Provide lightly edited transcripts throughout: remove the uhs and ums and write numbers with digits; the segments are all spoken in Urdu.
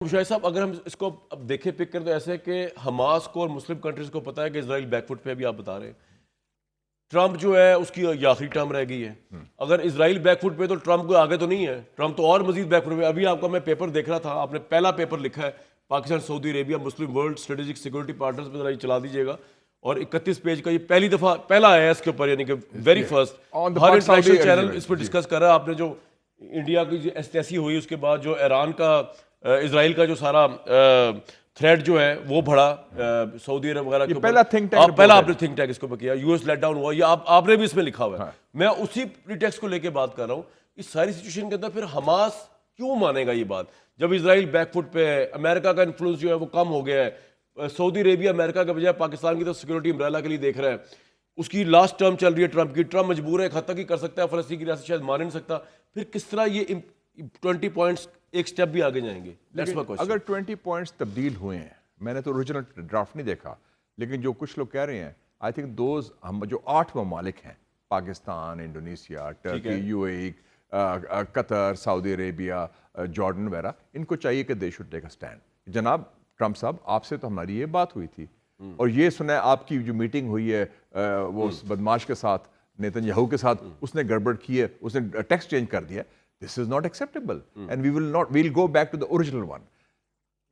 شاہد صاحب اگر ہم اس کو اب دیکھیں پک کریں تو ایسا ہے کہ حماس کو اور مسلم کنٹریز کو پتا ہے کہ اسرائیل بیک فٹ پہ بھی آپ بتا رہے ہیں. ٹرمپ جو ہے اس کی یہ آخری ٹرم رہ گئی ہے. اگر اسرائیل بیک فٹ پہ تو ٹرمپ کو آگے تو نہیں ہے, ٹرمپ تو اور مزید بیک فٹ پہ. ابھی آپ کا میں پیپر دیکھ رہا تھا, آپ نے پہلا پیپر لکھا ہے پاکستان سعودی Arabia Muslim world strategic security partners پہ ذرا چلا دیجیے گا, اور 31 پیج کا یہ پہلی دفعہ پہلا آیا ہے اس کے اوپر, یعنی کہ ویری فرسٹ ہر انٹرنیشنل چینل اس پہ ڈسکس کر رہا ہے. آپ نے جو انڈیا کی جو ایسی ہوئی اس کے بعد جو ایران کا اسرائیل کا جو سارا تھریڈ جو ہے وہ بڑھا سعودی عرب وغیرہ کے پہلا تھنک ٹینک پہلا آپ نے تھنک ٹینک اس کو کیا, یو ایس لیٹ ڈاؤن ہوا, یہ آپ نے بھی اس میں لکھا ہوا ہے. میں اسی پریٹیکسٹ کو لے کے بات کر رہا ہوں. اس ساری سچویشن کے اندر پھر حماس کیوں مانے گا یہ بات, جب اسرائیل بیک فٹ پہ ہے, امریکہ کا انفلوئنس جو ہے وہ کم ہو گیا ہے, سعودی عربیہ امریکہ کے بجائے پاکستان کی طرف سیکورٹی امبریلا کے لیے دیکھ رہا ہے, اس کی لاسٹ ٹرم چل رہی ہے ٹرمپ کی, ٹرمپ مجبور ہے ایک حد تک ہی کر سکتا ہے, فلسطین کی ریاست شاید مان نہیں سکتا. پھر کس طرح یہ 20 پوائنٹس ایک سٹیپ بھی آگے جائیں گے؟ اگر 20 پوائنٹس تبدیل ہوئے ہیں, میں نے تو اوریجنل ڈرافٹ نہیں دیکھا, لیکن جو کچھ لوگ کہہ رہے ہیں آئی تھنک دوز ہم جو 8 ممالک ہیں, Pakistan, Indonesia, Turkey, U A E, Qatar, Saudi Arabia, Jordan وغیرہ, ان کو چاہیے کہ they should take a stand. جناب ٹرمپ صاحب, آپ سے تو ہماری یہ بات ہوئی تھی, اور یہ سنا ہے آپ کی جو میٹنگ ہوئی ہے وہ اس بدماش کے ساتھ, نیتن یاہو کے ساتھ, اس نے گڑبڑ کی ہے, اس نے ٹیکسٹ چینج کر دیا. This is not acceptable and we'll go back to the original one.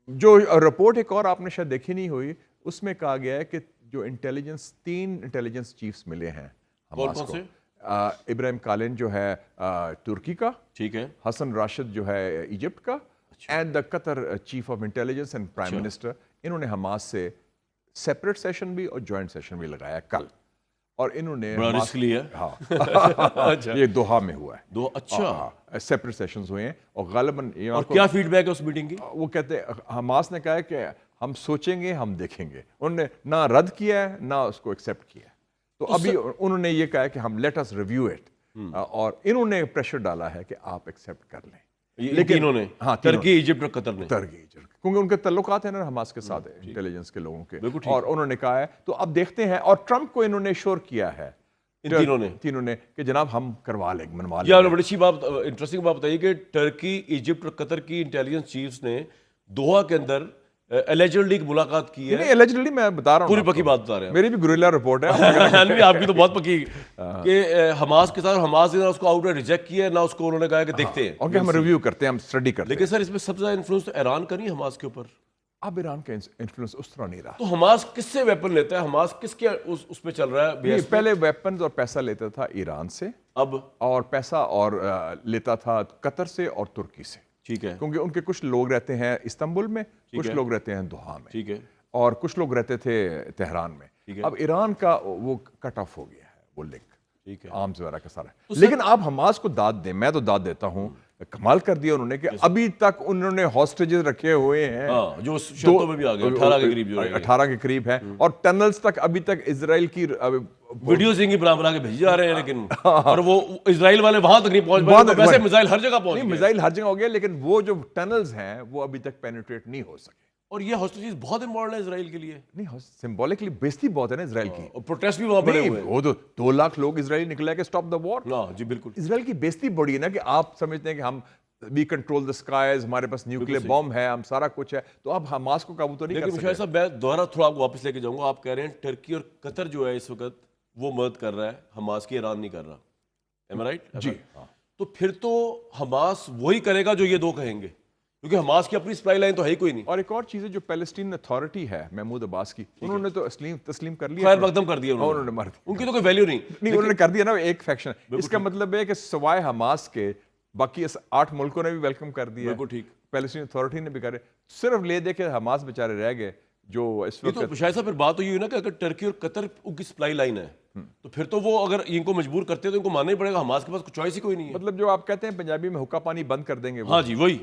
جو رپورٹ ایک اور آپ نے شاید دیکھی نہیں ہوئی, اس میں کہا گیا ہے کہ جو انٹیلیجنس 3 انٹیلیجنس چیفز ملے ہیں حماس کو, ابراہیم کالن جو ہے ترکی کا, ٹھیک ہے, حسن راشد جو ہے ایجپٹ کا, and the Qatar chief of intelligence and prime minister, انہوں نے حماس سے سیپریٹ سیشن بھی اور جوائنٹ سیشن بھی لگایا کل, اور انہوں نے رسک لیا. یہ دوحہ میں ہوا ہے. اچھا, سیپریٹ سیشنز ہوئے ہیں, اور غالباً اور کیا فیڈ بیک ہے اس میٹنگ کی؟ وہ کہتے ہیں حماس نے کہا ہے کہ ہم سوچیں گے, ہم دیکھیں گے. انہوں نے نہ رد کیا ہے نہ اس کو ایکسیپٹ کیا ہے. تو ابھی انہوں نے یہ کہا ہے کہ ہم لیٹ اس ریویو اٹ, اور انہوں نے پریشر ڈالا ہے کہ آپ ایکسیپٹ کر لیں. لیکن انہوں نے ترکی, ایجپٹ اور قطر نے, کیونکہ ان کے تعلقات ہیں نا حماس کے ساتھ انٹیلیجنس کے لوگوں کے, اور انہوں نے کہا ہے تو اب دیکھتے ہیں. اور ٹرمپ کو انہوں نے شور کیا ہے, تینوں نے, کہ جناب ہم کروا لیں, منوا لیں. یہ بڑی اچھی بات, انٹرسٹنگ بات بتائیے کہ ٹرکی, ایجپٹ اور قطر کی انٹیلیجنس چیفز نے دوحہ کے اندر ایلیجڈلی ملاقات کی ہے. ایلیجڈلی میں بتا رہا ہوں, پوری پکی بات بتا رہے ہیں, میری بھی گوریلا رپورٹ ہے. آپ کی تو بہت پکی, کہ حماس کے ساتھ حماس نے اس کو آؤٹ ریجیکٹ کیا, نہ اس کو انہوں نے کہا کہ دیکھتے ہیں, اور ہم ریویو کرتے ہیں, ہم اسٹڈی کرتے ہیں. لیکن سر اس میں سب سے زیادہ انفلوئنس تو ایران کا نہیں حماس کے اوپر. اب ایران کا انفلوئنس اس طرح نہیں رہا. تو حماس کس سے ویپن لیتا ہے, حماس کس کے اس پہ چل رہا ہے؟ پہلے ویپنز اور پیسہ لیتا تھا ایران سے, اب اور پیسہ اور لیتا تھا قطر سے اور ترکی سے. ٹھیک ہے, کیونکہ ان کے کچھ لوگ رہتے ہیں استنبول میں, کچھ لوگ رہتے ہیں دوحہ میں, ٹھیک ہے, اور کچھ لوگ رہتے تھے تہران میں. اب ایران کا وہ کٹ آف ہو گیا ہے, وہ لنک, ٹھیک ہے, آرمز وغیرہ کا سارا. لیکن آپ حماس کو داد دیں, میں تو داد دیتا ہوں, کمال کر دیا انہوں نے کہ ابھی تک انہوں نے ہاسٹیجز رکھے ہوئے ہیں, جو شرطوں میں بھی آ گئے 18 کے قریب, جو 18 کے قریب ہیں, اور ٹنلز تک ابھی تک اسرائیل کی ویڈیوز ہیں بنا کے بھیجے جا رہے ہیں, لیکن اور وہ اسرائیل والے وہاں تک نہیں پہنچ پائے. ویسے میزائل ہر جگہ پہنچ گئے, میزائل ہر جگہ ہو گیا, لیکن وہ جو ٹنلز ہیں وہ ابھی تک پینیٹریٹ نہیں ہو سکے. اور یہ ہاسٹیجز بہت امپورٹنٹ ہے اسرائیل کے لیے. نہیں, سمبولکلی بیزتی بہت ہے نا اسرائیل کی, اور پروٹیسٹ بھی وہاں بڑے ہوئے ہیں. وہ تو 2 لاکھ لوگ اسرائیل نکلے کہ اسٹاپ دا وار. جی بالکل, اسرائیل کی بیزتی بڑی ہے نا, کہ آپ سمجھتے ہیں کہ ہم وی کنٹرول دا اسکائز, ہمارے پاس نیوکلیئر بم ہے, ہم سارا کچھ ہے, تو اب حماس کو قابو تو نہیں کر سکتے. لیکن صاحب میں دوبارہ تھوڑا آپ کو واپس لے کے جاؤں گا. آپ کہہ رہے ہیں ٹرکی اور قطر جو ہے اس وقت وہ مدد کر رہا ہے حماس کی, ایران نہیں کر رہا. ایم آئی رائٹ؟ جی. تو پھر تو حماس وہی کرے گا جو یہ دو کہیں گے, کیونکہ حماس کی اپنی سپلائی لائن تو ہے ہی کوئی نہیں. اور ایک اور چیز ہے, جو پیلسٹین اتھارٹی ہے محمود عباس کی, انہوں نے تو تسلیم کر لیا, خیر مقدم کر دیا انہوں نے, مار دیا, ان کی تو کوئی ویلیو نہیں. انہوں نے کر دیا نا ایک فیکشن. اس کا مطلب ہے کہ سوائے حماس کے باقی 8 ملکوں نے بھی ویلکم کر دیا. بالکل ٹھیک, پیلسٹین اتھارٹی نے بھی کرے, صرف لے دے کے حماس بیچارے رہ گئے جو اس وقت. تو شاید صاحب پھر بات تو یہ ہوئی نا کہ اگر ٹرکی اور قطر ان کی سپلائی لائن ہے, تو پھر تو وہ اگر ان کو مجبور کرتے ہیں تو ان کو ماننا ہی پڑے گا. حماس کے پاس چوائس ہی کوئی نہیں ہے. مطلب جو آپ کہتے ہیں پنجابی میں حکا پانی بند کر دیں گے. ہاں جی, وہی.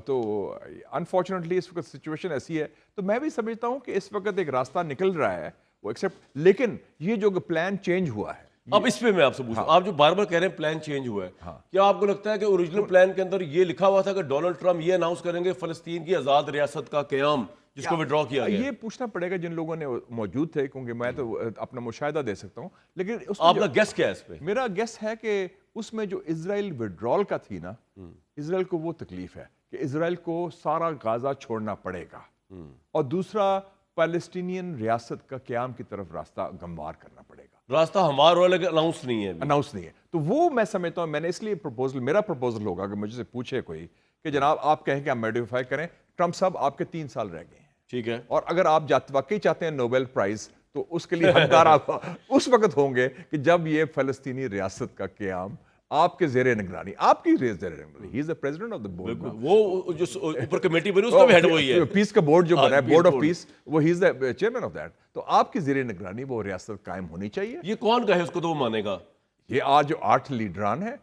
تو انفارچونیٹلی اس وقت سچویشن ایسی ہے, تو میں بھی سمجھتا ہوں کہ اس وقت ایک راستہ نکل رہا ہے وہ ایکسیپٹ. لیکن یہ جو پلان چینج ہوا ہے, اب اس پہ میں آپ سے پوچھوں, آپ جو بار بار کہہ رہے ہیں پلان چینج ہوا ہے, کیا آپ کو لگتا ہے کہ اوریجنل پلان کے اندر یہ لکھا ہوا تھا کہ ڈونلڈ ٹرمپ یہ اناؤنس کریں گے فلسطین کی آزاد ریاست کا قیام, جس کو وڈرا کیا گیا؟ یہ پوچھنا پڑے گا جن لوگوں نے موجود تھے, کیونکہ میں تو اپنا مشاہدہ دے سکتا ہوں. لیکن آپ کا گیس کیا ہے اس پہ؟ میرا گیس ہے کہ اس میں جو اسرائیل وڈرال کا تھی نا, اسرائیل کو وہ تکلیف ہے کہ اسرائیل کو سارا غازہ چھوڑنا پڑے گا، اور دوسرا فلسطینین ریاست کا قیام کی طرف راستہ گموار کرنا پڑے گا۔ راستہ ہمارا ہو لیکن اناؤنس نہیں ہے ابھی۔ اناؤنس نہیں ہے، تو وہ میں سمجھتا ہوں، میں نے اس لیے میرا پروپوزل ہوگا کہ مجھ سے پوچھے کوئی کہ جناب آپ کہیں کہ ہم میڈیفائی کریں، ٹرمپ صاحب آپ کے 3 سال رہ گئے ہیں، ٹھیک ہے، اور اگر آپ واقعی چاہتے ہیں نوبل پرائز، تو اس کے لیے حقدار آپ اس وقت ہوں گے کہ جب یہ فلسطینی ریاست کا قیام آپ کے زیر نگرانی، آپ کی زیر نگرانی، ہی از the president of the board. وہ جو اوپر کمیٹی بنی اس کا بھی ہیڈ وہی ہے، پیس کا بورڈ جو بنا ہے، بورڈ آف پیس، وہ ہی از the chairman of that. تو آپ کی زیر نگرانی وہ ریاست قائم ہونی چاہیے۔ یہ کون کہے اس کو تو وہ مانے گا؟ یہ آج جو 8 لیڈران ہیں،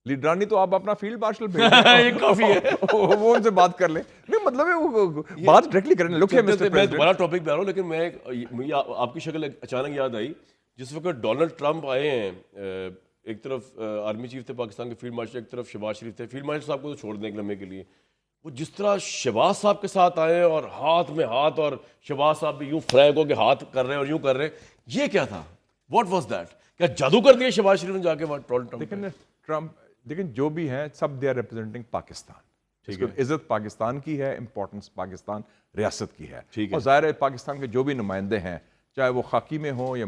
لیڈرانی تو آپ اپنا فیلڈ مارشل بھیج دیں، یہ کافی ہے، وہ ان سے بات کر لیں، نہیں مطلب ہے وہ بات ڈائریکٹلی کریں۔ لک ہے مسٹر میں پریزیڈنٹ، بڑا ٹاپک پہ آ رہا ہوں، لیکن مجھے آپ کی شکل اچانک یاد آئی جس وقت ڈونلڈ ٹرمپ آئے ہیں، ایک طرف آرمی چیف تھے پاکستان کے، فیلڈ مارشل، ایک طرف شہباز شریف تھے۔ فیلڈ مارشل صاحب کو تو چھوڑ دیں ایک لمحے کے لیے، وہ جس طرح شہباز صاحب کے ساتھ آئے اور ہاتھ میں ہاتھ، اور شہباز صاحب بھی یوں فرینک ہو کے ہاتھ کر رہے ہیں اور یوں کر رہے ہیں، یہ کیا تھا؟ What was that? کیا جادو کر دیا شہباز شریف نے جا کے ڈونلڈ ٹرمپ؟ لیکن جو بھی ہیں سب دے آر ریپرزینٹنگ پاکستان، عزت پاکستان کی ہے، امپورٹنس پاکستان ریاست کی ہے، اور ظاہر ہے پاکستان کے جو بھی نمائندے ہیں، چاہے وہ خاکی میں ہوں یا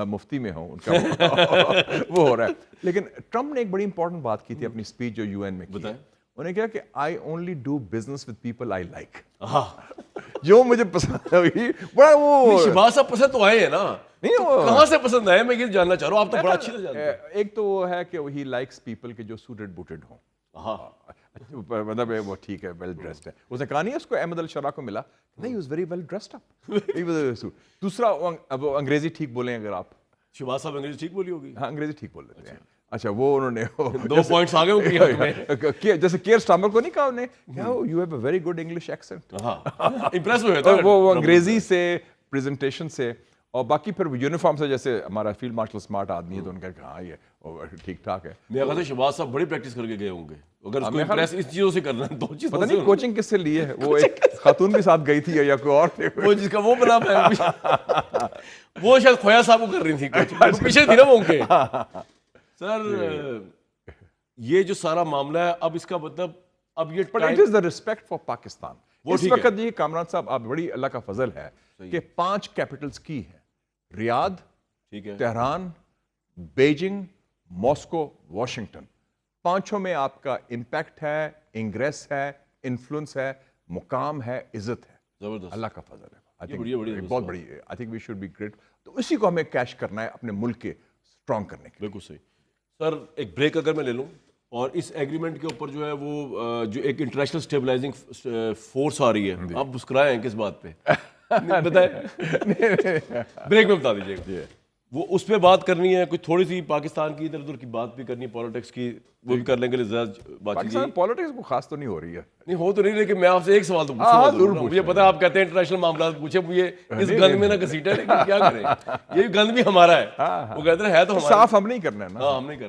مفتی میں ہوں، ان کا وہ ہو رہا ہے۔ لیکن ٹرمپ نے ایک بڑی امپورٹنٹ بات کی تھی اپنی اسپیچ جو UN میں کی، انہوں نے کہا کہ I only do business with people I like, جو مجھے پسند ہوئی۔ بڑا وہ شہباز صاحب پسند تو آئے ہیں نا، کہاں سے پسند آئے؟ میں یہ جاننا چاہ رہا ہوں، آپ تو بڑا اچھی طرح جانتے ہیں۔ ایک تو وہ ہے کہ ہی لائکس پیپل کے جو سوٹڈ بوٹڈ ہوں، مطلب وہ ٹھیک ہے، ویل ڈریسڈ ہے۔ اس نے کہا نہیں اس کو احمد الشرا کو ملا، نہیں، was very well dressed up. دوسرا وہ انگریزی ٹھیک بولیں اگر آپ، شہباز صاحب انگریزی ٹھیک بولی ہوگی؟ ہاں انگریزی ٹھیک بول لیتے ہیں۔ اچھا، وہ انہوں نے 2 پوائنٹس آگے ہو گئے، جیسے کیئر سٹارمر کو نہیں کہا انہوں نے، you have a very good English accent, impress ہوئے تھے وہ انگریزی سے، پریزنٹیشن سے، اور باقی پھر یونیفارم سے، جیسے ہمارا فیلڈ مارشل اسمارٹ آدمی ہے تو ان کا کہ ہاں یہ ٹھیک ٹھاک ہے۔ میرے خیال سے شہباز صاحب بڑی پریکٹس کر کے گئے ہوں گے، اگر اس کو امپریس اس چیزوں سے کرنا ہے، 2 چیزوں پتہ سے، نہیں کوچنگ کس سے لی ہے، وہ ایک خاتون بھی ساتھ گئی تھی یا کوئی اور تھے، وہ جس کا وہ بنا وہ شاید کھویا صاحب کو کر رہی تھی کوچنگ، پیچھے تھی نا وہ ان کے۔ سر یہ جو سارا معاملہ ہے، اب اس کا مطلب اب یہ But it is the respect for Pakistan. اس وقت یہ کامران صاحب، آپ بڑی اللہ کا فضل ہے کہ 5 کیپٹلز کی ہیں، ریاض، تہران، بیجنگ، ماسکو، واشنگٹن، 5 میں آپ کا امپیکٹ ہے، انگریس ہے، انفلوئنس ہے، مقام ہے، عزت ہے، زبردست، اللہ کا فضل ہے، بہت بڑی، I think we should be great. تو اسی کو ہمیں کیش کرنا ہے اپنے ملک کے اسٹرانگ کرنے کے۔ بالکل صحیح۔ سر ایک بریک اگر میں لے لوں، اور اس ایگریمنٹ کے اوپر جو ہے وہ جو ایک انٹرنیشنل اسٹیبلائزنگ فورس آ رہی ہے، آپ مسکرائے ہیں کس بات پہ؟ بتائیں، بریک میں بتا دیجیے گا۔ وہ اس پہ بات کرنی ہے، کوئی تھوڑی سی پاکستان کی ادھر ادھر کی بات بھی کرنی ہے، پالیٹکس کی، وہ بھی کر لیں گے، زیادہ بات پاکستان پالیٹکس کو خاص تو نہیں ہو رہی ہے، نہیں ہو تو نہیں، لیکن میں آپ سے ایک سوال تو پوچھوں، مجھے پتا ہے آپ کہتے ہیں انٹرنیشنل معاملات پوچھے، مجھے اس گند میں نہ گھسیٹیں، لیکن کیا کریں، یہ گند بھی ہمارا ہے، وہ کہتے ہیں تو ہمارا، صاف ہم نہیں کرنا ہے نا، ہم نہیں کرنا۔